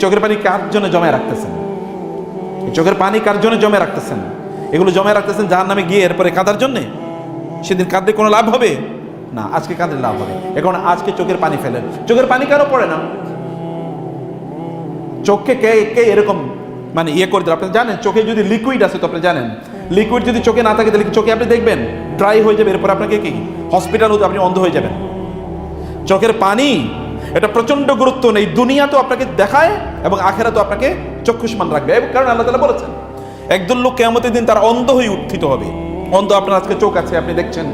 চোখের পানি কার জন্য জমা রাখতেছেন? এই চোখের পানি কার জন্য জমা রাখতেছেন? এগুলো জমা রাখতেছেন জাহান্নামে গিয়ে এরপরে কাঁদার জন্যে? সেদিন কাঁদলে কোনো লাভ হবে না, আজকে কাঁদলে লাভ হবে। এখন আজকে চোখের পানি ফেলেন। চোখের পানি কেন পড়ে না? চোখকে কে কে এরকম মানে ইয়ে করে দিল? আপনি জানেন চোখে যদি লিকুইড আছে তো আপনি জানেন লিকুইড যদি চোখে না থাকে তাহলে চোখে আপনি দেখবেন ড্রাই হয়ে যাবে, এরপর আপনাকে কি হসপিটাল হতে আপনি অন্ধ হয়ে যাবেন। চোখের পানি এটা প্রচন্ড গুরুত্ব নেই, দুনিয়া তো আপনাকে দেখায় এবং আখেরা তো আপনাকে চক্ষুষ্মান রাখবে। কারণ আল্লাহ তাআলা বলেছেন একদল লোক কিয়ামতের দিন তারা অন্ধ হয়ে উত্থিত হবে। অন্ধ, আপনার আজকে চোখ আছে, আপনি দেখছেন,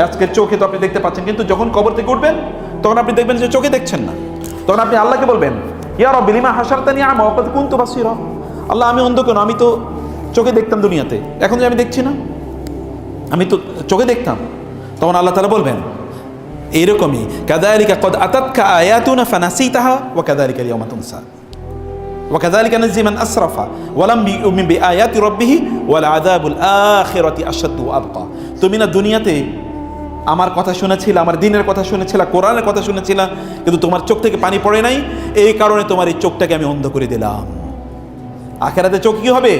আজকে চোখে তো আপনি দেখতে পাচ্ছেন, কিন্তু যখন কবর থেকে উঠবেন তখন আপনি দেখবেন যে চোখে দেখছেন না। তখন আপনি আল্লাহকে বলবেন, ইয়া রাব্বি লিমা হাশারতানি আমা ওয়া ক্বাদ কুনতু বাসীরা। আল্লাহ, আমি অন্ধ কেন? আমি তো চোখে দেখতাম দুনিয়াতে, এখন যে আমি দেখছি না, আমি তো চোখে দেখতাম। তখন আল্লাহ তাআলা বলবেন এইরকমই, কাযালিকা ক্বাদ আতাতকা আয়াতুনা ফানাসিতাহা ওয়া কাযালিকা আল-ইয়াওমা তুনসা ওয়া কাযালিকা নাজজি মান আসরাফা ওয়া লাম ইউমিন বিআয়াতি রাব্বিহি ওয়াল আযাবুল আখিরাতি আশাদ্দু ওয়া আবকা। তুমি না দুনিয়াতে আমার কথা শুনেছিলা, আমার দিনের কথা শুনেছিলা, কোরআনের কথা শুনেছিলা, কিন্তু তোমার চোখ থেকে পানি পড়ে নাই, এই কারণে তোমার এই চোখটাকে আমি অন্ধ করে দিলাম। আখিরাতে চোখ কি হবে?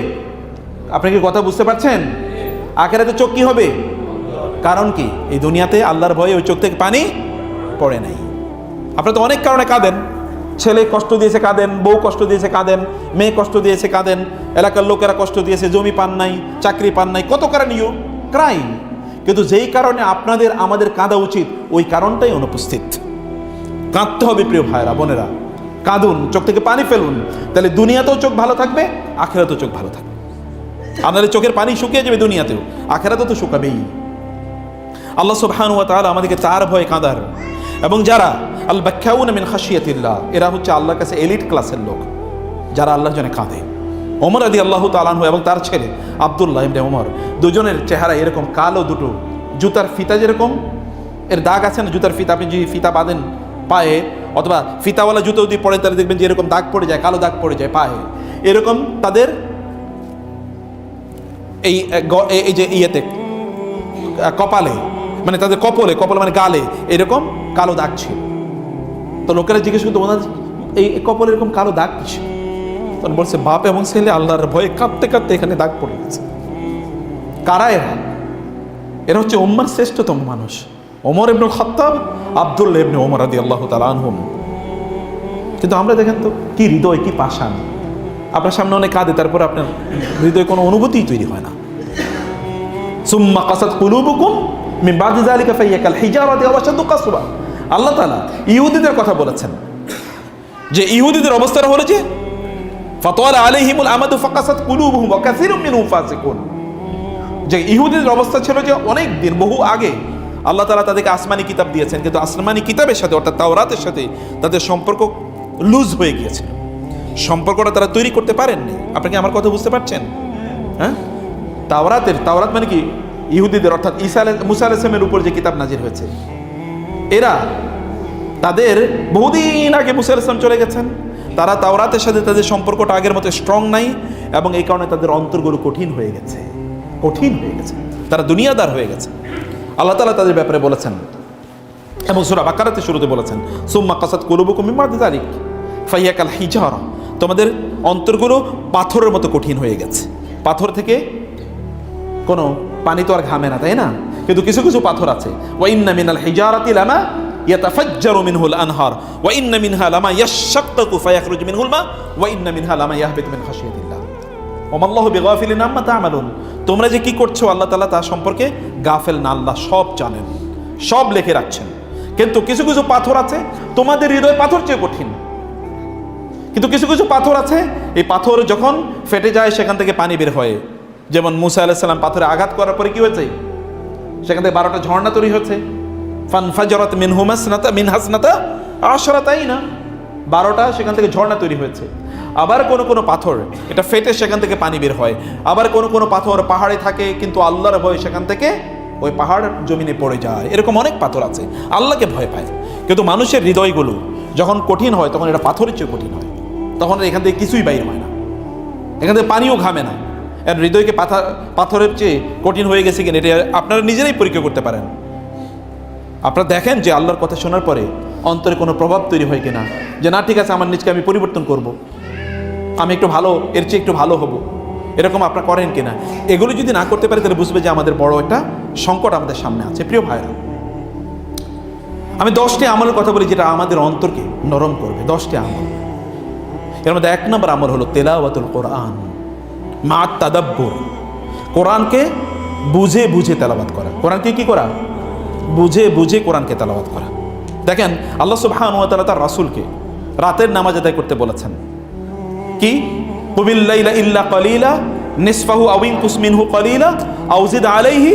আপনি কি কথা বুঝতে পারছেন? আখিরাতে চোখ কি হবে? কারণ কি? এই দুনিয়াতে আল্লাহর ভয়ে ওই চোখ থেকে পানি পড়ে নাই। আপনারা তো অনেক কারণে কাঁদেন, ছেলে কষ্ট দিয়েছে কাঁদেন, বউ কষ্ট দিয়েছে কাঁদেন, মেয়ে কষ্ট দিয়েছে কাঁদেন, এলাকার লোকেরা কষ্ট দিয়েছে, জমি পান নাই, চাকরি পান নাই, কত কারণ ইউ ক্রাই। কিন্তু যেই কারণে আপনাদের আমাদের কাঁদা উচিত ওই কারণটাই অনুপস্থিত। কাঁদতে হবে প্রিয় ভাইরা বোনেরা, কাঁদুন, চোখ থেকে পানি ফেলুন, তাহলে দুনিয়াতেও চোখ ভালো থাকবে, আখিরাতেও চোখ ভালো থাকবে। আপনাদের চোখের পানি শুকিয়ে যাবে দুনিয়াতেও, আখিরাতেও তো শুকাবেই। আল্লাহ সুবহানাহু ওয়া তাআলা আমাদেরকে তার ভয়ে কাঁদার, এবং যারা আল বাক্কাউনা মিন খাশিয়াতিল্লাহ, এরা হচ্ছে আল্লাহর কাছে এলিট ক্লাসের লোক, যারা আল্লাহর জন্য কাঁদে। ওমর রাদিয়াল্লাহু তাআলা আনহু এবং তার ছেলে আব্দুল্লাহ ইবনে ওমর, দুজনের চেহারা এরকম কালো, দুটো জুতার ফিতা যেরকম এর দাগ আছে না, জুতার ফিতা, আপনি যদি ফিতা বাঁধেন পায়ে অথবা ফিতাওয়ালা জুতো যদি পরেন তাহলে দেখবেন যে এরকম দাগ পড়ে যায়, কালো দাগ পড়ে যায় পায়ে, এরকম তাদের এই যে ইয়েতে কপালে, মানে তাদের কপালে মানে গালে এরকম কালো দাগ ছিল। তো লোকেরা জিজ্ঞেস করতো, এই কপালে এরকম কালো দাগ ছিল? তখন বলছে, বাপ এবং ছেলে আল্লাহর ভয়ে কাঁদতে কাঁদতে এখানে দাগ পড়ে গেছে। কারা এরা? এরা হচ্ছে উম্মার শ্রেষ্ঠতম মানুষ, ওমর ইবনুল খাত্তাব, আব্দুল্লাহ ইবনে ওমর রাদিয়াল্লাহু তাআলা আনহুম। কিন্তু আমরা দেখেন তো কি হৃদয়, কি পাষাণ। আপনার সামনে অনেক কাঁদে, তারপর আপনার হৃদয়ে কোনো অনুভূতিই তৈরি হয় না। সুম্মা কাসাত কুলুবুকুম মিন বাদি যালিকা ফাহিয়া কাল হিজারাতি আও আশাদ্দু কাসওয়া। আল্লাহ তাআলা ইহুদিদের কথা বলেছেন যে ইহুদিদের অবস্থাটা হলো যে ফাতালা আলাইহিমুল আমাদু ফাকাসাত কুলুবুহুম ওয়া কাসীরুম মিনহুম ফাসিকুন, যে ইহুদিদের অবস্থা ছিল যে অনেক দিন, বহু আগে আল্লাহ তাআলা তাদেরকে আসমানি কিতাব দিয়েছেন, কিন্তু আসমানি কিতাবের সাথে অর্থাৎ তাওরাতের সাথে তাদের সম্পর্ক লুজ হয়ে গিয়েছিল, সম্পর্কটা তারা তৈরি করতে পারেননি। আপনি কি আমার কথা বুঝতে পারছেন? হ্যাঁ, তাওরাত মানে কি? ইহুদিদের অর্থাৎ মুসা আলাইহিস সালামের উপর যে কিতাব নাজিল হয়েছে, এরা তাদের বহুদিন আগে মুসা আলাইহিস সালাম চলে গেছেন, তারা তাওরাতের সাথে তাদের সম্পর্কটা আগের মতো স্ট্রং নাই, এবং এই কারণে তাদের অন্তরগুলো কঠিন হয়ে গেছে, তারা দুনিয়াদার হয়ে গেছে। আল্লাহ তাআলা তাদের ব্যাপারে বলেছেন এবং সূরা বাকারাতে শুরুতে বলেছেন, সুম্মা কাসাত কুলুবুকুম মিন বাদি যালিক ফাহিয়া কাল হিজারা, তোমাদের অন্তরগুলো পাথরের মতো কঠিন হয়ে গেছে। পাথর থেকে কোনো পানি তো আর ঘামে না, তাই না? কিন্তু কিছু কিছু পাথর আছে, ওয়া ইন্না মিনাল হিজারাতি লামা ইয়াতাফাজ্জারু মিনহুল আনহার ওয়া ইন্না মিনহা লামা ইয়াশাক্কাকু ফায়াখরুজু মিনহুল মা ওয়া ইন্না মিনহা লামা ইয়াহবিতু মিন খাশিয়াতিল্লাহ ওয়া মাল্লাহু বিগাফিলিন আম্মা তা'মালুন। তোমরা যে কি করছো আল্লাহ তাআলা তার সম্পর্কে গাফেল না, আল্লাহ সব জানেন, সব লিখে রাখছেন। কিন্তু কিছু কিছু পাথর আছে তোমাদের হৃদয় পাথর চেয়ে কঠিন, কিন্তু কিছু কিছু পাথর আছে এই পাথর যখন ফেটে যায় সেখান থেকে পানি বের হয়। যেমন মুসা আলাইহিস সালাম পাথরে আঘাত করার পরে কি হয়েছে? সেখান থেকে 12টা ঝর্ণা তৈরি হয়েছে। ফানফাজারাত মিন হাসনাতা আশরাতাইনা, 12টা সেখান থেকে ঝর্ণা তৈরি হয়েছে। আবার কোন কোন পাথর এটা ফেটে সেখান থেকে পানি বের হয়। আবার কোন কোন পাথর পাহাড়ে থাকে, কিন্তু আল্লাহর ভয়ে সেখান থেকে ওই পাহাড় জমিনে পড়ে যায়। এরকম অনেক পাথর আছে, আল্লাহকে ভয় পায়। কিন্তু মানুষের হৃদয়গুলো যখন কঠিন হয় তখন এটা পাথরের চেয়ে কঠিন হয়, তখন এখান থেকে কিছুই বাইর হয় না, এখান থেকে পানিও ঘামে না। এর হৃদয়কে পাথরের চেয়ে কঠিন হয়ে গেছে কিনা এটা আপনারা নিজেরাই পরীক্ষা করতে পারেন। আপনারা দেখেন যে আল্লাহর কথা শোনার পরে অন্তরে কোনো প্রভাব তৈরি হয় কিনা, যে না ঠিক আছে আমার নিজকে আমি পরিবর্তন করব। আমি একটু ভালো, এর চেয়ে একটু ভালো হব, এরকম আপনারা করেন কিনা? এগুলো যদি না করতে পারে তাহলে বুঝবে যে আমাদের বড় একটা সংকট আমাদের সামনে আছে। প্রিয় ভাইরা, আমি 10টি আমলের কথা বলি যেটা আমাদের অন্তরকে নরম করবে। 10টি আমল, এর মধ্যে 1 নম্বর আমল হলো তেলাওয়াতুল কোরআন মা তাদাব্বুর। কোরআনকে বুঝে বুঝে তেলাওয়াত করা। কোরআনকে কি করা? বুঝে বুঝে কোরআনকে তেলাওয়াত করা। দেখেন আল্লাহ সুবহানাহু ওয়া তাআলা তার রাসূলকে রাতের নামাজ আদায় করতে বলেছেন। কি? কুমিল লাইলা ইল্লা কালিলা নিসফাহু আও ইনকুস মিনহু কালিলা আও জিদ আলাইহি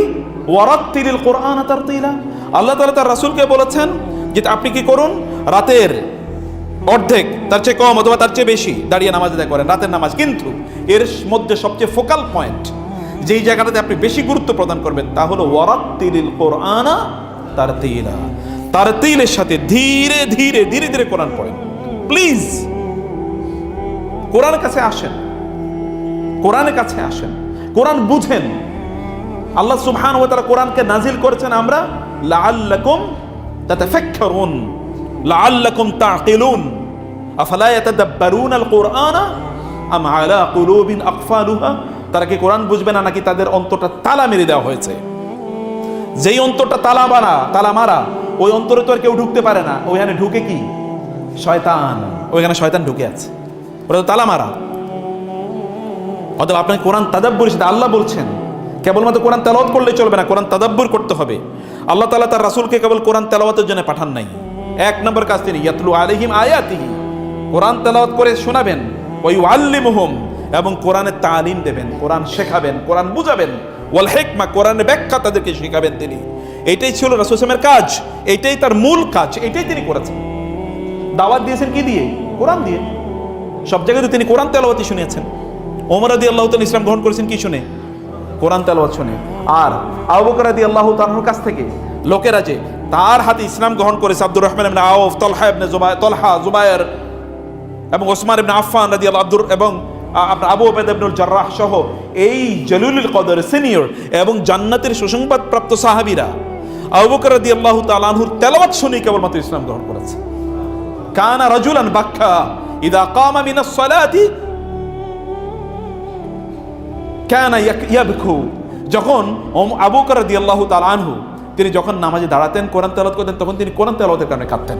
ওয়ারাত্তিলিল কোরআন তারতিলা। আল্লাহ তাআলা তার রাসূলকে বলেছেন যে আপনি কি করুন, রাতের অর্ধেক, তার চেয়ে কম অথবা তার চেয়ে বেশি দাঁড়িয়ে নামাজ আদায় করেন, রাতের নামাজ। কিন্তু এর মধ্যে সবচেয়ে ফোকাল পয়েন্ট, যেই জায়গাটাতে আপনি বেশি গুরুত্ব প্রদান করবেন, তা হলো ওয়ারাত্তিলিল কোরআনা তারতিলা। তারতিলের সাথে ধীরে ধীরে ধীরে ধীরে কোরআন পড়েন। প্লিজ কোরআনের কাছে আসেন, কোরআনের কাছে আসেন, কোরআন বুঝেন। আল্লাহ সুবহানাহু ওয়া তাআলা কোরআনকে নাজিল করেছেন আমরা লাআল্লাকুম তাতাফাক্কারুন লাআল্লাকুম তাআকিলুন আফালা ইয়াতাদাব্বারুনাল কোরআনা আম আলা কুলুবিন আকফালুহা। তারা কি কোরআন বুঝবে না, নাকি তাদের অন্তরটা তালা মেরে দেওয়া হয়েছে? যেই অন্তরটা তালা মারা, ওই অন্তরে তো আর কেউ ঢুকতে পারে না। ওইখানে ঢুকে কি? শয়তান। ওইখানে শয়তান ঢুকে আছে, ওটা তো তালা মারা। অতএব আপনাকে কোরআন তাদাব্বুর, সেটা আল্লাহ বলছেন। কেবলমাত্র কোরআন তেলাওয়াত করলে চলবে না, কোরআন তাদাব্বুর করতে হবে। আল্লাহ তাআলা তার রাসূলকে কেবল কোরআন তেলাওয়াতের জন্য পাঠান নাই। 1 নম্বর কাজ তিনি ইয়াতলু আলাইহিম আয়াতিহি, কোরআন তেলাওয়াত করে শোনাবেন। ওয়া ইউআল্লিমুহুম, এবং কোরআনের তালিম দেবেন, কোরআন শেখাবেন, কোরআন বুঝাবেন। ওয়াল হিকমা, কোরআনের ব্যাখ্যা তাদেরকে শেখাবেন তিনি। এইটাই ছিল রাসূল সাল্লাল্লাহু আলাইহি ওয়াসাল্লামের কাজ, এইটাই তার মূল কাজ, এইটাই তিনি করেছেন। দাওয়াত দিয়েছেন কি দিয়ে? কোরআন দিয়ে। সব জায়গায় তিনি কোরআন তেলাওয়াতই শুনিয়েছেন। ওমর রাদিয়াল্লাহু তাআলা ইসলাম গ্রহণ করেছেন কি শুনে? কোরআন তেলাওয়াত শুনে। আর আবু বকর রাদিয়াল্লাহু তাআলার কাছ থেকে লোকেরা যে তার হাতে ইসলাম গ্রহণ করেছে, আব্দুর রহমান ইবনে আউফ, তালহা, জুবায়ের এবং ওসমান ইবনে আফফান রাদিয়াল্লাহু এবং আবু উবাইদা ইবনুল জাররাহ সহ এই জলিলুল কদর সিনিয়র এবং জান্নাতের সুসংবাদ প্রাপ্ত সাহাবীরা আবু বকর রাদিয়াল্লাহু তাআলা আনহুর তেলাওয়াত শুনে কেবলমাত্র ইসলাম গ্রহণ করেছে। কানা রাজুলান বাক্কা ইদা কামা মিনাস সালাতি কানা ইয়াবকু। যখন আবু বকর রাদিয়াল্লাহু তাআলা আনহু তিনি যখন নামাজে দাঁড়াতেন, কোরআন তেলাওয়াত করতেন, তখন তিনি কোরআন তেলাওয়াতের কারণে কাঁদতেন।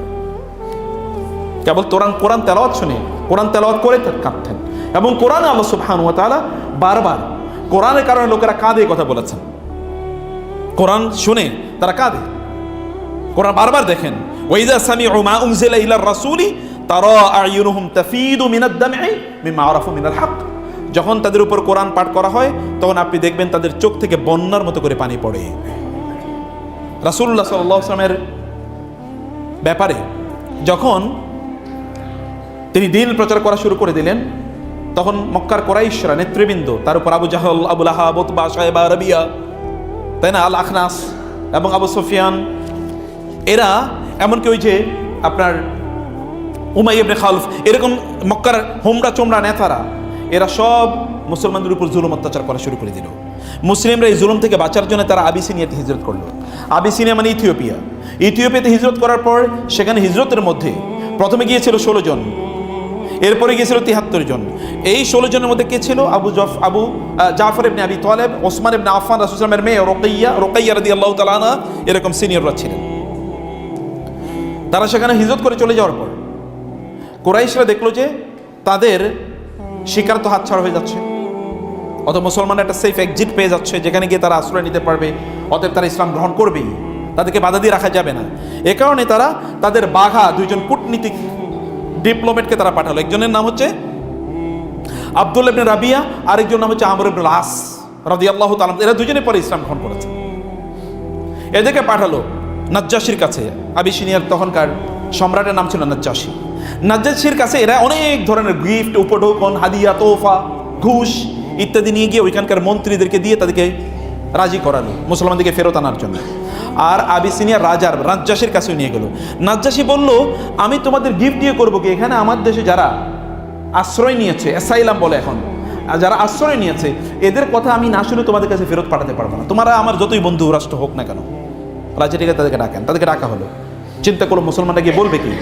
কেবল কোরআন তেলাওয়াত শুনে, কোরআন তেলাওয়াত করে কাঁদতেন। এবং কোরআনে আল্লাহ সুবহানাহু ওয়া তাআলা বারবার কোরআনের কারণে লোকেরা কাঁদে কথা বলেছেন। কোরআন শুনে তারা কাঁদে। কোরআন বারবার দেখেন, ওয়াইদা সামিউ মা উনজিলা ইলার রাসূলি তারা আয়ুনুহুম তাফিদু মিনাদ দাম'i মিম্মা আরাফু মিনাল হক। যখন তাদের উপর কোরআন পাঠ করা হয়, তখন আপনি দেখবেন তাদের চোখ থেকে বন্যার মতো করে পানি পড়ে। রাসূলুল্লাহ সাল্লাল্লাহু আলাইহি ওয়াসাল্লামের ব্যাপারে যখন তিনি দ্বীন প্রচার করা শুরু করে দিলেন, তখন মক্কার কুরাইশরা নেতৃবৃন্দ, তার উপর আবু জাহল, আবু লাহাব, উতবা, শায়বা, রাবিয়া, তাই না, আল আখনাস এবং আবু সুফিয়ান, এরা এমনকি ওই যে আপনার উমাইয়া ইবনে খালফ, এরকম মক্কার হোমরা চোমরা নেতারা, এরা সব মুসলমানদের উপর জুলুম অত্যাচার করা শুরু করে দিল। মুসলিমরা এই জুলুম থেকে বাঁচার জন্য তারা আবিসিনিয়াতে হিজরত করলো। আবিসিনিয়া মানে ইথিওপিয়া। ইথিওপিয়াতে হিজরত করার পর সেখানে হিজরতের মধ্যে প্রথমে গিয়েছিল 16 জন, এরপরে গিয়েছিল 73 জন। এই 16 জনের মধ্যে কে ছিল? আবু জাফর ইবনে আবি তালেব, ওসমান ইবনে আফফান, রাসূল সাল্লাল্লাহু আলাইহি ওয়াসাল্লামের মেয়ে রুকাইয়া রাদিয়াল্লাহু তাআলা আনহা, এরকম সিনিয়ররা ছিলেন। তারা সেখানে হিজরত করে চলে যাওয়ার পর কুরাইশরা দেখলো যে তাদের শিকার তো হাতছাড়া হয়ে যাচ্ছে, অত মুসলমান একটা সেফ এক্সিট পেয়ে যাচ্ছে যেখানে গিয়ে তারা আশ্রয় নিতে পারবে। অতএব তারা ইসলাম গ্রহণ করবেই, তাদেরকে বাধা দিয়ে রাখা যাবে না। এ কারণে তারা তাদের বাঘা 2 জন কূটনীতিক ডিপ্লোমেটকে তারা পাঠালো। একজনের নাম হচ্ছে আব্দুল্লাহ ইবনে রাবিয়া, আরেকজনের নাম হচ্ছে আমর ইবনুল আস রাদিয়াল্লাহু তাআলা। এরা দুজনে পরে ইসলাম গ্রহণ করেছে। এদেরকে পাঠালো নাজ্জাশির কাছে। আবিসিনিয়ার তখনকার সম্রাটের নাম ছিল নাজ্জাশি। নাজ্জাশির কাছে এরা অনেক ধরনের গিফট, উপঢৌকন, হাদিয়া, তোহফা, ঘুষ ইত্যাদি নিয়ে গিয়ে ওইখানকার মন্ত্রীদেরকে দিয়ে তাদেরকে রাজি করালো মুসলমানদেরকে ফেরত আনার জন্য। আর আবিসিনিয়ার রাজার নাজ্জাশির কাছে নিয়ে গেল। নাজ্জাশি বলল, আমি তোমাদের গিফট দিয়ে করবো কি? এখানে আমার দেশে যারা আশ্রয় নিয়েছে, অ্যাসাইলাম বলে এখন, যারা আশ্রয় নিয়েছে, এদের কথা আমি না শুনে তোমাদের কাছে ফেরত পাঠাতে পারবো না। তোমরা আমার যতই বন্ধু রাষ্ট্র হোক না কেন। রাজা ঠিক আছে, তাদেরকে ডাকেন। তাদেরকে ডাকা হলো। চিন্তা করলো মুসলমানরা গিয়ে বলবে কি?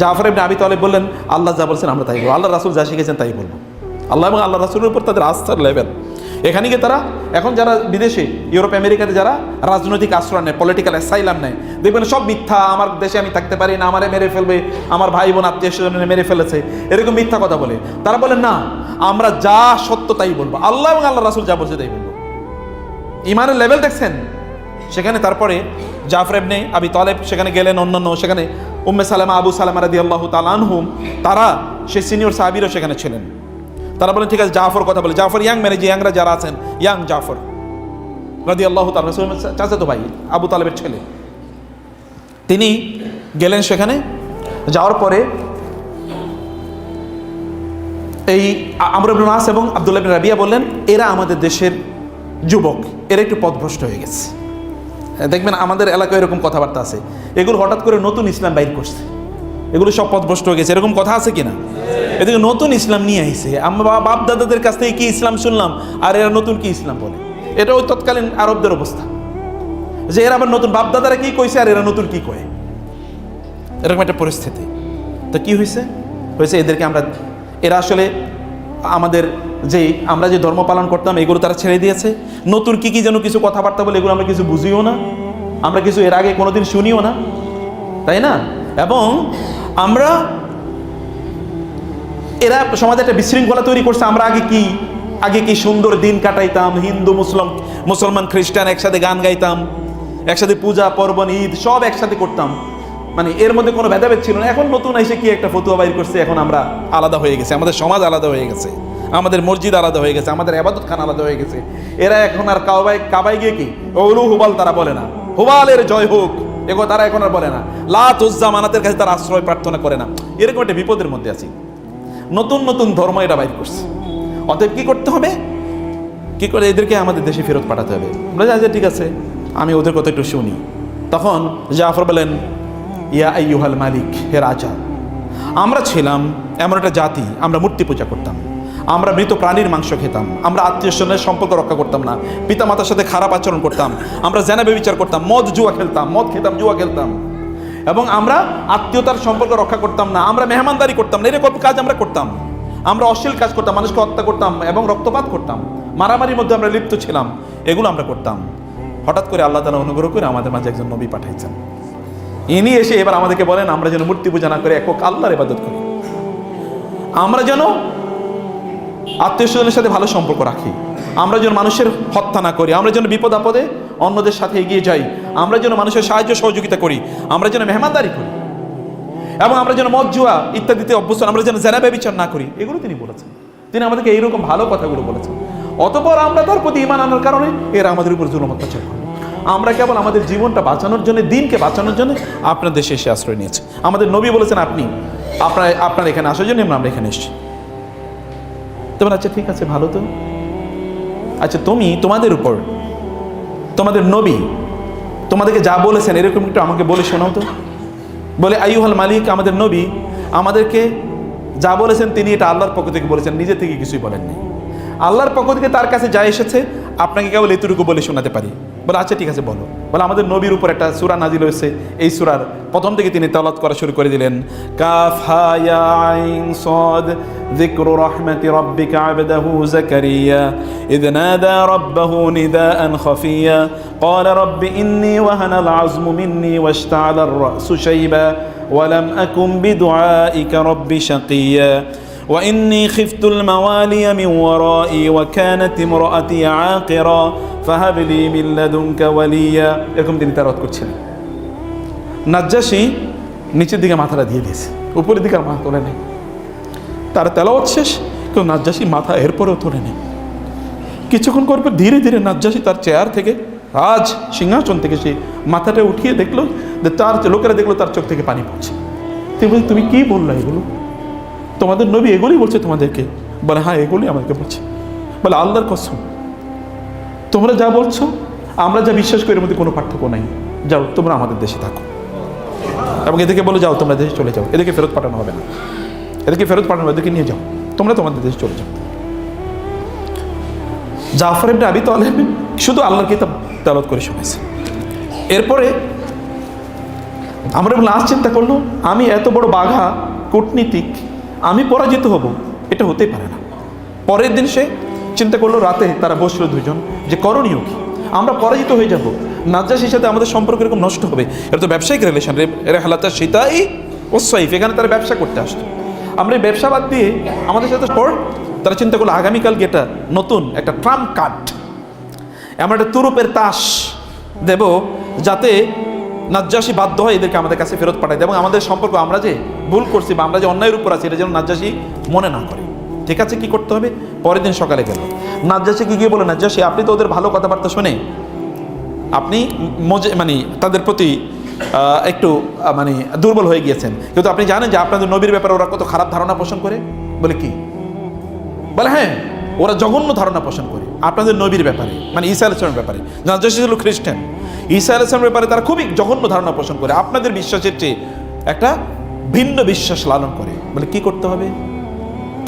জাফর ইবনে আবি তালেব বললেন, আল্লাহ যা বলছেন আমরা তাই বলবো, আল্লাহ রাসূল যা শিখেছেন তাই বলবো। আল্লাহ এবং আল্লাহ রাসূলের উপর তাদের আস্থার লেভেল। এখানে গিয়ে তারা এখন যারা বিদেশে ইউরোপ আমেরিকাতে যারা রাজনৈতিক আশ্রয় নেয়, পলিটিক্যাল অ্যাসাইলাম নেয়, দেখবেন সব মিথ্যা, আমার দেশে আমি থাকতে পারি না, আমারে মেরে ফেলবে, আমার ভাই বোন আত্মীয় স্বজনে মেরে ফেলেছে, এরকম মিথ্যা কথা বলে। তারা বলেন না, আমরা যা সত্য তাই বলবো, আল্লাহ এবং আল্লাহ রাসূল যা বলছে তাই বলবো। ইমানের লেভেল দেখছেন সেখানে। তারপরে জাফর ইবনে আবি তালেব সেখানে গেলেন, অন্যান্য সেখানে উম্মে সালামা, আবু সালামা রাদিয়াল্লাহু তাআলা আনহুম, তারা সেই সিনিয়র সাহাবীরাও সেখানে ছিলেন। তারা বলেন ঠিক আছে, জাফর কথা বলে। জাফর ইয়াং, মানে যে ইয়াংরা যারা আছেন, ইয়াং জাফর রাদিয়াল্লাহু তাআলা, রাসূলের চাচাতো ভাই, আবু তালেবের ছেলে, তিনি গেলেন সেখানে। যাওয়ার পরে এই আমর ইবনে আস এবং আব্দুল্লাহ ইবনে রাবিয়া বললেন, এরা আমাদের দেশের যুবক, এরা একটু পথভ্রষ্ট হয়ে গেছে। দেখবেন আমাদের এলাকায় এরকম কথাবার্তা আছে, এগুলো হঠাৎ করে নতুন ইসলাম বাইর করছে, এগুলো সব পথভ্রষ্ট হয়ে গেছে, এরকম কথা আছে কিনা? এদিকে নতুন ইসলাম নিয়ে আইছে, আমরা বাপ দাদাদের কাছ থেকে কি ইসলাম শুনলাম, আর এরা নতুন কি ইসলাম বলে। এটা ওই তৎকালীন আরবদের অবস্থা, যে এরা আবার নতুন, বাপ দাদারা কি কইছে আর এরা নতুন কি কয়, এরকম একটা পরিস্থিতি। তো কি হয়েছে, এদেরকে আমরা, এরা আসলে আমাদের যে আমরা যে ধর্ম পালন করতাম এগুলো তারা ছেড়ে দিয়েছে, নতুন কি কি যেন কিছু কথাবার্তা বলে, এগুলো আমরা কিছু বুঝিও না, আমরা কিছু এর আগে কোনোদিন শুনিও না, তাই না? এবং আমরা, এরা সমাজে একটা বিশৃঙ্খলা তৈরি করছে। আমরা আগে কি সুন্দর দিন কাটাইতাম, হিন্দু মুসলমান খ্রিস্টান একসাথে গান গাইতাম, একসাথে পূজা পার্বণ ঈদ সব একসাথে করতাম, মানে এর মধ্যে কোনো ভেদাভেদ ছিল না। এখন নতুন এসে কি একটা ফতুয়া বাইর করছে, এখন আমরা আলাদা হয়ে গেছে, আমাদের সমাজ আলাদা হয়ে গেছে, আমাদের মসজিদ আলাদা হয়ে গেছে, আমাদের ইবাদত খানা আলাদা হয়ে গেছে। এরা এখন আর কাবায় গিয়ে কি ওলু হুবাল তারা বলে না, হুবালের জয় হোক এগো তারা এখন আর বলে না, লাত উজ্জা মানাতের কাছে তারা আশ্রয় প্রার্থনা করে না। এরকম একটা বিপদের মধ্যে আছি, নতুন নতুন ধর্ম এরা বাইর করছে। অতএব কি করতে হবে, কি করে এদেরকে আমাদের দেশে ফেরত পাঠাতে হবে। বলে যে ঠিক আছে, আমি ওদের কথা একটু শুনি। তখন জাফর বলেন, ইয়া আইয়ুহাল মালিক, হে রাজা, আমরা ছিলাম এমন একটা জাতি, আমরা মূর্তি পূজা করতাম, আমরা মৃত প্রাণীর মাংস খেতাম, আমরা আত্মীয় স্বজনের সম্পর্ক রক্ষা করতাম না, পিতা মাতার সাথে খারাপ আচরণ করতাম, আমরা জেনা ব্যভিচার করতাম, মদ খেতাম, জুয়া খেলতাম, এবং আমরা আত্মীয়তার সম্পর্ক রক্ষা করতাম না, আমরা মেহমানদারি করতাম না, এরকম কাজ আমরা করতাম, আমরা অশ্লীল কাজ করতাম, মানুষকে হত্যা করতাম এবং রক্তপাত করতাম, মারামারির মধ্যে আমরা লিপ্ত ছিলাম, এগুলো আমরা করতাম। হঠাৎ করে আল্লাহ তাআলা অনুগ্রহ করে আমাদের মাঝে একজন নবী পাঠাইছেন। ইনি এসে এবার আমাদেরকে বলেন, আমরা যেন মূর্তি পূজা না করে একক আল্লাহর ইবাদত করি, আমরা যেন আত্মীয় স্বজনের সাথে ভালো সম্পর্ক রাখি, আমরা যেন মানুষের হত্যা না করি, আমরা যেন বিপদ আপদে অন্যদের সাথে এগিয়ে যাই, আমরা যেন মানুষের সাহায্য সহযোগিতা করি, আমরা যেন মেহমানদারি করি, এবং আমরা যেন মদ জুয়া ইত্যাদিতে অভ্যস্ত, আমরা যেন জেনা ব্যভিচার না করি। এগুলো তিনি বলেছেন, তিনি আমাদেরকে এইরকম ভালো কথাগুলো বলেছেন। অতঃপর আমরা তার প্রতি ঈমান আনার কারণে এরা আমাদের উপর জুলুম অত্যাচার করে। আমরা কেবল আমাদের জীবনটা বাঁচানোর জন্য, দিনকে বাঁচানোর জন্য আপনার দেশে এসে আশ্রয় নিয়েছে। আমাদের নবী বলেছেন, আপনার এখানে আসার জন্য আমরা এখানে এসেছি। তোমরা আচ্ছা ঠিক আছে, ভালো তো, আচ্ছা তোমাদের উপর তোমাদের নবী তোমাদেরকে যা বলেছেন এরকম একটু আমাকে বলে শোনাও তো। বলে আইয়ুহাল মালিক, আমাদের নবী আমাদেরকে যা বলেছেন তিনি এটা আল্লাহর পক্ষ থেকে বলেছেন, নিজে থেকে কিছুই বলেননি। আল্লাহর পক্ষ থেকে তার কাছে যা এসেছে আপনাকে কেবল এতটুকু বলে শোনাতে পারি। বলে আচ্ছা ঠিক আছে বলো। বলে আমাদের নবীর উপর একটা সূরা নাজিল হয়েছে, এই সূরার প্রথম থেকে তিনি তেলাওয়াত করা শুরু করে দিলেন। কাফ হা ইয়া আইন সাদ যিকরু রাহমাতি রাব্বিকা আবদাহু যাকারিয়া ইয নাদা রাব্বাহু নিদাআন খাফিয়া ক্বালা রাব্বি ইন্নী ওয়াহানাল আযমু মিন্নী ওয়াশতাআলা আর-রা'সু শাইবা ওয়া লাম আকুম বিদুআইকা রাব্বি শাকিয়া وإني خفت الموالي من ورائي وكانت امرأتي عاقرا فهب لي من لدنك وليا। এরকম তিনি তেলাওয়াত করছিলেন। নাজ্জাশী নিচের দিকে মাথাটা দিয়ে দিয়েছে, উপরের দিকে মাথা তোলে নেই। তার তেলাওয়াত শেষ, কেউ নাজ্জাশী মাথা এরপরেও তোলে নেই। কিছুক্ষণ পর ধীরে ধীরে নাজ্জাশী তার চেয়ার থেকে, রাজ সিংহাসন থেকে সে মাথাটা উঠিয়ে দেখলো, তার লোকেরা দেখলো তার চোখ থেকে পানি পড়ছে। তুমি কি বললা এগুলো? তোমাদের নবী এগুলোই বলছে তোমাদেরকে? বলে হ্যাঁ এগুলি আমাকে বলছে। বলে আল্লাহর কসম, তোমরা যা বলছো আমরা যা বিশ্বাস করি এর মধ্যে কোনো পার্থক্য নাই। যাও তোমরা আমাদের দেশে থাকো, এবং এদেরকে বলে যাও তোমরা দেশে চলে যাও, এদেরকে ফেরত পাঠানো হবে না, এদেরকে ফেরত পাঠানো, এদেরকে নিয়ে যাও, তোমরা তোমাদের দেশে চলে যাও। জাফর ইবনে আবি তালেব শুধু আল্লাহর কিতাব তেলাওয়াত করে শুনেছে। এরপরে আমরা লাস্ট চিন্তা করলো, আমি এত বড় বাঘা কূটনীতিক, আমি পরাজিত হব, এটা হতেই পারে না। পরের দিন সে চিন্তা করলো, রাতে তারা বসলো দুজন যে করণীয় কি, আমরা পরাজিত হয়ে যাব, নাজ্জাশীর সাথে আমাদের সম্পর্ক এরকম নষ্ট হবে। এটা তো ব্যবসায়িক রিলেশন, রেহালাতা সীতাই ও সাইফ, এখানে তারা ব্যবসা করতে আসতো। আমরা এই ব্যবসা বাদ দিয়ে আমাদের সাথে পর তারা চিন্তা করলো আগামীকালকে এটা নতুন একটা ট্রাম্প কার্ড, এমন একটা তুরুপের তাস দেব যাতে নাজ্জাশী বাধ্য হয় এদেরকে আমাদের কাছে ফেরত পাঠায় এবং আমাদের সম্পর্ক, আমরা যে ভুল করছি বা আমরা যে অন্যায়ের উপর আছি এটা যেন নাজ্জাশী মনে না করে। ঠিক আছে, কি করতে হবে? পরের দিন সকালে গেল, নাজ্জাশী কি গিয়ে বলে, নাজ্জাশী আপনি তো ওদের ভালো কথাবার্তা শুনে আপনি মানে তাদের প্রতি একটু মানে দুর্বল হয়ে গিয়েছেন, কিন্তু আপনি জানেন যে আপনাদের নবীর ব্যাপারে ওরা কত খারাপ ধারণা পোষণ করে। বলে কি? বলে হ্যাঁ, ওরা জঘন্য ধারণা পোষণ করে আপনাদের নবীর ব্যাপারে, মানে ঈসা আলাইহিস সালামের ব্যাপারে। নাজ্জাশী ছিল খ্রিস্টান, ঈসা আলাইহিস সালামের ব্যাপারে তারা খুবই জঘন্য ধারণা পোষণ করে, আপনাদের বিশ্বাসের চেয়ে একটা ভিন্ন বিশ্বাস লালন করে। বলে কি করতে হবে?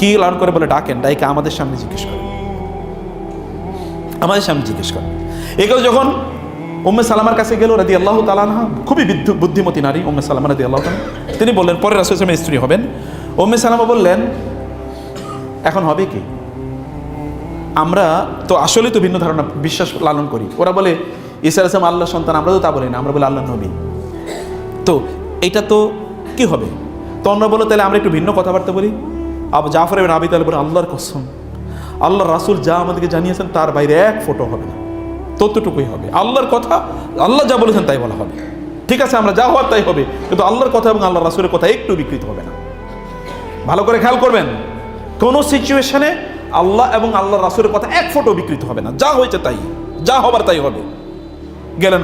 কি লালন করে? বলে ডাকেন, ডাইকে আমাদের সামনে জিজ্ঞেস করেন, আমাদের সামনে জিজ্ঞেস করেন। এগুলো যখন উম্মে সালামার কাছে গেল রাদিয়াল্লাহু তাআলা আনহা, খুবই বুদ্ধিমতী নারী উম্মে সালামা রাদিয়াল্লাহু তাআলা, তিনি বললেন পরে রাসূল সাল্লাল্লাহু আলাইহি ওয়াসাল্লামের স্ত্রী হবেন। উম্মে সালামা বললেন এখন হবে কি? আমরা তো আসলেই তো ভিন্ন ধারণা বিশ্বাস লালন করি। ওরা বলে ঈসা আলাইহিস সালাম আল্লাহর সন্তান, আমরা তো তা বলি না, আমরা বলি আল্লাহর নবী। তো এটা তো কি হবে? তো আমরা বলো তাহলে আমরা একটু ভিন্ন কথাবার্তা বলি। আবু জাফর ইবনে আবি তালিব বলে আল্লাহর কসম, আল্লাহর রাসূল যা আমাদেরকে জানিয়েছেন তার বাইরে এক ফোঁটা হবে না, ততটুকুই হবে। আল্লাহর কথা, আল্লাহ যা বলেছেন তাই বলা হবে। ঠিক আছে, আমরা যা হওয়ার তাই হবে, কিন্তু আল্লাহর কথা এবং আল্লাহ রাসূলের কথা একটু বিকৃত হবে না। ভালো করে খেয়াল করবেন, কোন সিচুয়েশনে আল্লাহ এবং আল্লাহ রাসূলের কথা এক ফোঁটাও বিকৃত হবে না, যা হয়েছে তাই, যা হবার তাই হবে। গেলেন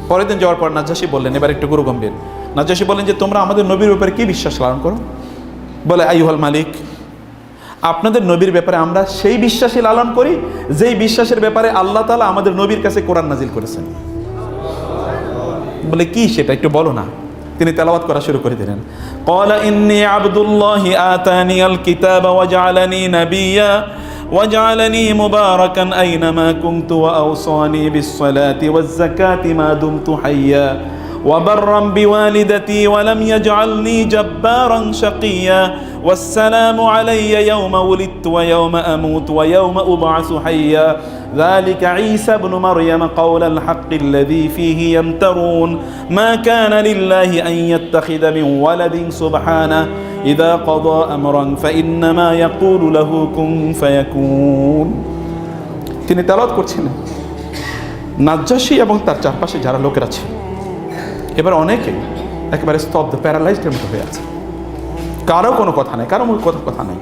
পরের দিন যাওয়ার পর নাজ্জাশী বললেন, এবার একটু গুরু গম্ভীর, নাজ্জাশী বললেন যে তোমরা আমাদের নবীর ব্যাপারে কি বিশ্বাস লালন করো? বলে আইয়ুহাল মালিক, আপনাদের নবীর ব্যাপারে আমরা সেই বিশ্বাসই লালন করি যেই বিশ্বাসের ব্যাপারে আল্লাহ তাআলা আমাদের নবীর কাছে কোরআন নাজিল করেছেন। বলে কি সেটা একটু বলো না। তিনি তেলাওয়াত করা শুরু করে দিলেন, ক্বালা ইন্নী আবদুল্লাহি আতানিয়াল কিতাবা ওয়া জাআলানি নাবিয়্যা ওয়া জাআলানি মুবারাকান আইনামা কুনতু ওয়া আওসানি বিস-সালাতি ওয়াজ-যাকাতি মা দুমতু হাইয়্যা ওয়া বাররাম বিওয়ালিদাতি ওয়া লাম ইয়াজআলনি জাব্বারান শাকিয়্যা ওয়াস-সালামু আলাইয়া ইয়াওমা উলিদতু ওয়া ইয়াওমা আমুতু ওয়া ইয়াওমা উবআসু হাইয়্যা ذلك عيسى ابن مريم قول الحق الذي فيه يمترون ما كان لله أن يتخذ من ولد سبحانه إذا قضى أمرا فإنما يقول له كن فيكون। তিনি তেলাওয়াত করছিলেন, নাজ্জাশী এবং তার চারপাশে যারা লোকেরা ছিল এবার অনেকে একেবারে স্তব্ধ, প্যারালাইজডের মতো হয়ে আছে, কারো কোনো কথা নেই, কারো কথা নাই।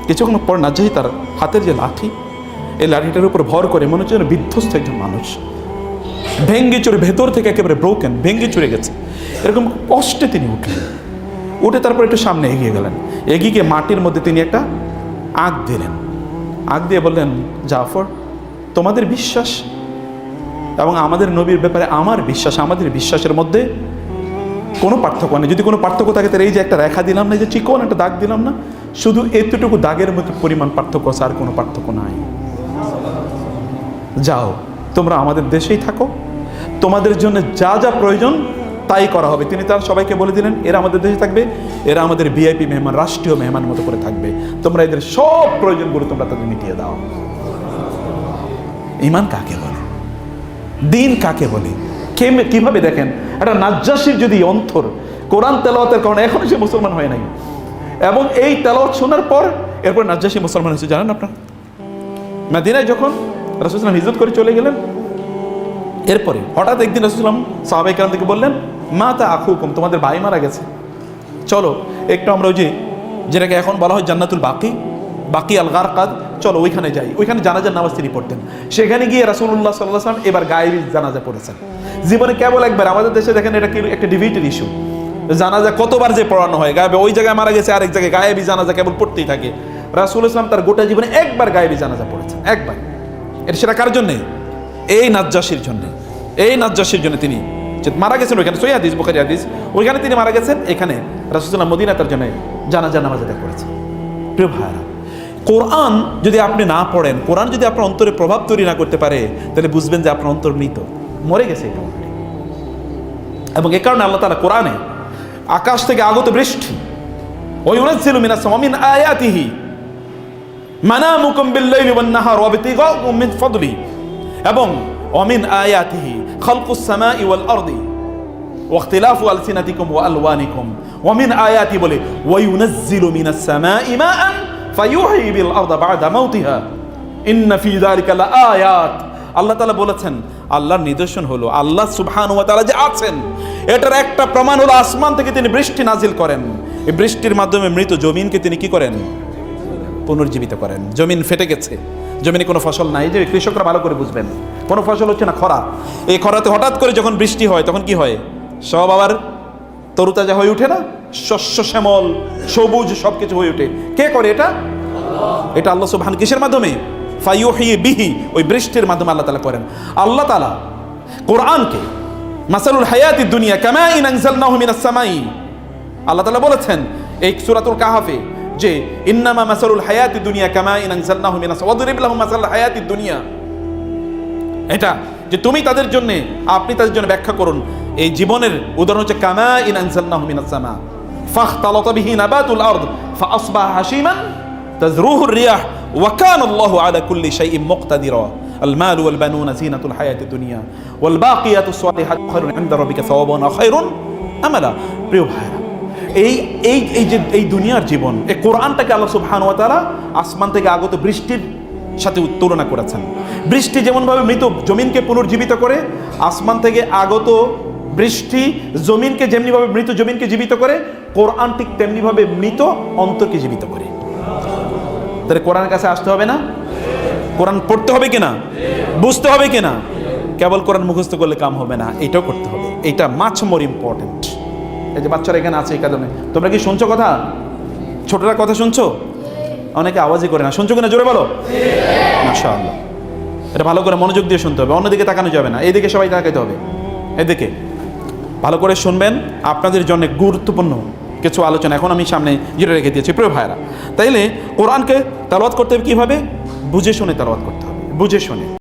কিছুক্ষণ পর নাজ্জাশী তার হাতের যে লাঠি, এই লাঠিটার উপর ভর করে মনে হচ্ছে বিধ্বস্ত একজন মানুষ, ভেঙ্গে চুরে ভেতর থেকে একেবারে ব্রোকেন, ভেঙ্গে চুরে গেছে, এরকম কষ্টে তিনি উঠলেন। উঠে তারপর একটু সামনে এগিয়ে গেলেন, এগিয়ে গিয়ে মাটির মধ্যে তিনি একটা আঁক দিলেন, আঁক দিয়ে বললেন, জাফর তোমাদের বিশ্বাস এবং আমাদের নবীর ব্যাপারে আমার বিশ্বাস, আমাদের বিশ্বাসের মধ্যে কোনো পার্থক্য নেই। যদি কোনো পার্থক্য থাকে তাহলে এই যে একটা রেখা দিলাম না, এই যে চিকন একটা দাগ দিলাম না, শুধু এতটুকু দাগের মধ্যে পরিমাণ পার্থক্য আছে, আর কোনো পার্থক্য নাই। যাও তোমরা আমাদের দেশেই থাকো, তোমাদের জন্য যা যা প্রয়োজন তাই করা হবে। তিনি তার সবাইকে বলে দিলেন এরা আমাদের দেশে থাকবে, এরা আমাদের ভিআইপি মেহমান, রাষ্ট্রীয় মেহমান মতো করে থাকবে, তোমরা এদের সব প্রয়োজনগুলো তোমরা তাদের মিটিয়ে দাও। ঈমান কাকে বলে? দিন কাকে বলে? কিভাবে দেখেন একটা নাজ্জাশীর যদি অন্তর কোরআন তেলাওয়াতের কারণে এখনো সে মুসলমান হয় নাই, এবং এই তেলাওয়াত শোনার পর এরপর নাজ্জাশী মুসলমান হয়েছে। জানেন আপনারা, মদিনায় যখন রাসূল সাল্লাল্লাহু আলাইহি ওয়াসাল্লাম হিজরত করে চলে গেলেন, এরপরে হঠাৎ একদিন রাসূল সাল্লাল্লাহু আলাইহি ওয়াসাল্লাম সাহাবায়ে কেরাম থেকে বললেন, মা তা আখুকুম, তোমাদের ভাই মারা গেছে, চলো একটু আমরা ওই যেটাকে এখন বলা হয় জান্নাতুল বাকি আল গারকাদ, চলো ওইখানে যাই। ওইখানে জানাজার নামাজ তিনি পড়তেন। সেখানে গিয়ে রাসূলুল্লাহ সাল্লাল্লাহু আলাইহি ওয়াসাল্লাম এবার গায়েবী জানাজা পড়েছেন। জীবনে কেবল একবার। আমাদের দেশে দেখেন এটা কি একটা ডিবেটের ইস্যু, জানাজা কতবার যে পড়ানো হয়, গায়েবে ওই জায়গায় মারা গেছে আরেক জায়গায় গায়েবী জানাজা কেবল পড়তেই থাকে। রাসূল ইসলাম তার গোটা জীবনে একবার গায়েবী জানাজা পড়েছেন, একবার। এটা সেটা কার জন্যে? এই নাজ্জাশীর জন্য। এই নাজ্জাশীর জন্য তিনি মারা গেছেন ওইখানে, সহিহ হাদিস, বুখারী হাদিস, ওইখানে তিনি মারা গেছেন। এখানে রাসূল সাল্লাল্লাহু মদিনায় তার জন্য জানাজা নামাজ আদায় করেছেন। প্রিয় ভাইরা, কোরআন যদি আপনি না পড়েন, কোরআন যদি আপনার অন্তরে প্রভাব তৈরি না করতে পারে, তাহলে বুঝবেন যে আপনার অন্তর মৃত, মরে গেছে। এবং এ কারণে আল্লাহ তাআলা কোরআনে আকাশ থেকে আগত বৃষ্টি, ওয়া ইউনাজ্জিলু মিনাস সামাই মিন আয়াতিহি, মানামুকুম বিল-লাইলি ওয়ান-নাহার ওয়া ইবতিগাউকুম মিন ফাদলি, এবং ওমিন আয়াতিহি খালকুস সামাই ওয়াল আরদি ওয়া ইখতিলাফু আলসিনাতিকুম ওয়া আলওয়ানিকুম ওয়া মিন আয়াতি বলে ওয়া ইউনাজ্জিলু মিনাস সামাই মাআন ফায়ুহয়ি বিল আরদা বা'দা মাউতিহা ইন্না ফি যালিকা লাআয়াত। আল্লাহ তাআলা বলেছেন আল্লাহর নিদর্শন হলো আল্লাহ সুবহানাহু ওয়া তাআলা যে আছেন এটার একটা প্রমাণ হলো আসমান থেকে তিনি বৃষ্টি নাজিল করেন, এই বৃষ্টির মাধ্যমে মৃত জমিনকে তিনি কি করেন? পুনর্জীবিত করেন। জমিন ফেটে গেছে, জমিনে কোনো ফসল নাই, যে কৃষকরা ভালো করে বুঝবেন, কোনো ফসল হচ্ছে না, খরা। এই খরাতে হঠাৎ করে যখন বৃষ্টি হয় তখন কি হয়? সব আবার তরুতাজা হয়ে ওঠে না, শস্য শ্যামল সবুজ সবকিছু হয়ে ওঠে। কে করে এটা? এটা আল্লাহ সুবহান। কিসের মাধ্যমে? ফায়ুহি বিহি, ওই বৃষ্টির মাধ্যমে আল্লাহ তাআলা করেন। আল্লাহ তাআলা কোরআনকে মাসালুল হায়াতিদ দুনিয়া কামাইন আনজালনাহু মিনাস সামাই, আল্লাহ তাআলা বলেছেন এই সূরাতুল কাহফে যে ইন্নামা মাসালুল হায়াতিদ দুনিয়া কামাইন আনজালনাহু মিনাস ওয়াদরিব লাহুম মাসালুল হায়াতিদ দুনিয়া, এটা যে তুমি তাদের জন্য, আপনি তাদের জন্য ব্যাখ্যা করুন এই জীবনের উদাহরণ হচ্ছে কামাইন আনজালনাহু মিনাস সামা ফাখতালাতা বিহি নাবাতুল আরদ ফাআসবাহা হাশিমান তাযরুহু রিয়াহ ওয়া কানা আল্লাহু আলা কুল্লি শাইইন মুকতাদিরা আল মাল ওয়াল বানুনা জিনাতুল হায়াতিদ দুনিয়া ওয়াল বাকিয়াতুস সালিহাতু খায়রুন ইনদা রাব্বিকা সাওয়াবান ওয়া খায়রুন আমালা। প্রিয় ভাইরা, এই দুনিয়ার জীবন, এই কোরআনটাকে আল্লাহ সুবহানাহু ওয়া তাআলা আসমান থেকে আগত বৃষ্টির সাথে তুলনা করেছেন। বৃষ্টি যেমনভাবে মৃত জমিনকে পুনর্জীবিত করে, আসমান থেকে আগত বৃষ্টি জমিনকে যেমনিভাবে মৃত জমিনকে জীবিত করে, কোরআন ঠিক তেমনিভাবে মৃত অন্তরকে জীবিত করে। তাহলে কোরআনের কাছে আসতে হবে না? কোরআন পড়তে হবে কিনা? বুঝতে হবে কিনা? কেবল কোরআন মুখস্থ করলে কাম হবে না, এটাও করতে হবে। এটা মাছ মোর ইম্পর্টেন্ট। এই যে বাচ্চারা এখানে আছে এই কারণে, তোমরা কি শুনছো কথা? ছোটরা কথা শুনছো? অনেকে আওয়াজই করে না, শুনছো কিনা জোরে বলো। মাশাআল্লাহ, এটা ভালো করে মনোযোগ দিয়ে শুনতে হবে, অন্যদিকে তাকানো যাবে না, এইদিকে সবাই তাকাইতে হবে। এদিকে ভালো করে শুনবেন, আপনাদের জন্য গুরুত্বপূর্ণ কিছু আলোচনা এখন আমি সামনে জুড়ে রেখে দিয়েছি। প্রিয় ভাইরা, তাইলে কোরআনকে তেলাওয়াত করতে হবে কীভাবে? বুঝে শুনে তেলাওয়াত করতে হবে, বুঝে শুনে।